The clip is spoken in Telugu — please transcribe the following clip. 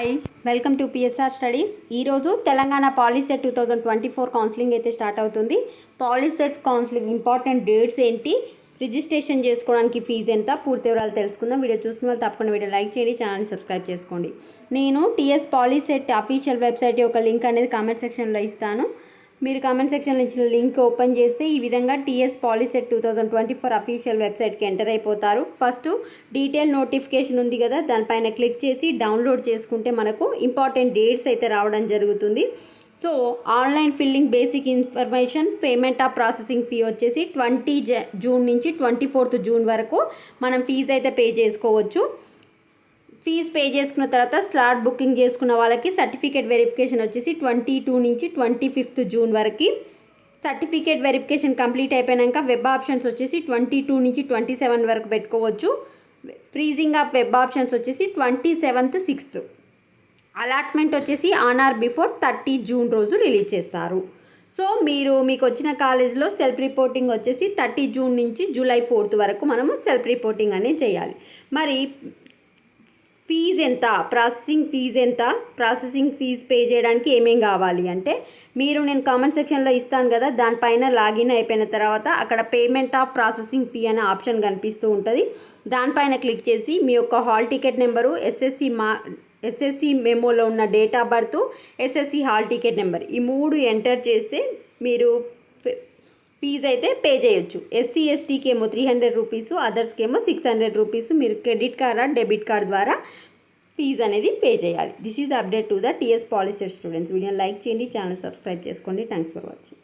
Hi, welcome to PSR studies. ఈరోజు తెలంగాణ పాలిసెట్ 2024 కౌన్సిలింగ్ అయితే స్టార్ట్ అవుతుంది. పాలిసెట్ కౌన్సిలింగ్ ఇంపార్టెంట్ డేట్స్ ఏంటి, రిజిస్ట్రేషన్ చేసుకోవడానికి ఫీజు ఎంత, పూర్తి వివరాలు తెలుసుకుందాం. వీడియో చూసిన వాళ్ళు తప్పకుండా వీడియో లైక్ చేయండి, ఛానల్ని సబ్స్క్రైబ్ చేసుకోండి. నేను టీఎస్ పాలిసెట్ అఫీషియల్ వెబ్సైట్ యొక్క లింక్ అనేది కామెంట్ సెక్షన్లో ఇస్తాను. మీరు కామెంట్ సెక్షన్లో ఇచ్చిన లింక్ ఓపెన్ చేస్తే ఈ విధంగా టీఎస్ పాలిసెట్ 2024 అఫీషియల్ వెబ్సైట్కి ఎంటర్ అయిపోతారు. ఫస్ట్ డీటెయిల్ నోటిఫికేషన్ ఉంది కదా, దానిపైన క్లిక్ చేసి డౌన్లోడ్ చేసుకుంటే మనకు ఇంపార్టెంట్ డేట్స్ అయితే రావడం జరుగుతుంది. So online filling basic information payment of processing fee వచ్చేసి 20 జూన్ నుంచి 24 జూన్ వరకు మనం ఫీజు అయితే పే చేసుకోవచ్చు. ఫీజు పే చేసుకున్న తర్వాత స్లాట్ బుకింగ్ చేసుకున్న వాళ్ళకి సర్టిఫికేట్ వెరిఫికేషన్ వచ్చేసి 22 నుంచి 25 జూన్ వరకు. సర్టిఫికేట్ వెరిఫికేషన్ కంప్లీట్ అయిపోయాక వెబ్ ఆప్షన్స్ వచ్చేసి 22 నుంచి 27 వరకు పెట్టుకోవచ్చు. ఫ్రీజింగ్ ఆఫ్ వెబ్ ఆప్షన్స్ వచ్చేసి 27th 6th. అలాట్మెంట్ వచ్చేసి ఆన్ ఆర్ బిఫోర్ 30 జూన్ రోజు రిలీజ్ చేస్తారు. సో మీకు వచ్చిన కాలేజ్లో సెల్ఫ్ రిపోర్టింగ్ వచ్చేసి 30 జూన్ నుంచి జూలై 4th వరకు మనము సెల్ఫ్ రిపోర్టింగ్ అనేది చేయాలి. మరి ఫీజు ఎంత, ప్రాసెసింగ్ ఫీజు పే చేయడానికి ఏమేం కావాలి అంటే నేను కామెంట్ సెక్షన్లో ఇస్తాను కదా, దానిపైన లాగిన్ అయిపోయిన తర్వాత అక్కడ పేమెంట్ ఆఫ్ ప్రాసెసింగ్ ఫీ అనే ఆప్షన్ కనిపిస్తూ ఉంటుంది. దానిపైన క్లిక్ చేసి మీ యొక్క హాల్ టికెట్ నెంబరు, ఎస్ఎస్సి మెమోలో ఉన్న date of birth, SSC hall ticket number ఈ 3 ఎంటర్ చేస్తే మీరు ఫీజు అయితే పే చేయొచ్చు. ఎస్సీ ఎస్టీకి ఏమో 300 రూపీస్, అదర్స్కి ఏమో 600 రూపీస్. మీరు క్రెడిట్ కార్డ్ డెబిట్ కార్డ్ ద్వారా ఫీజు అనేది పే చేయాలి. This is update to the TS POLYCET students. వీడియోని లైక్ చేయండి, ఛానల్ సబ్స్క్రైబ్ చేసుకోండి. Thanks for watching.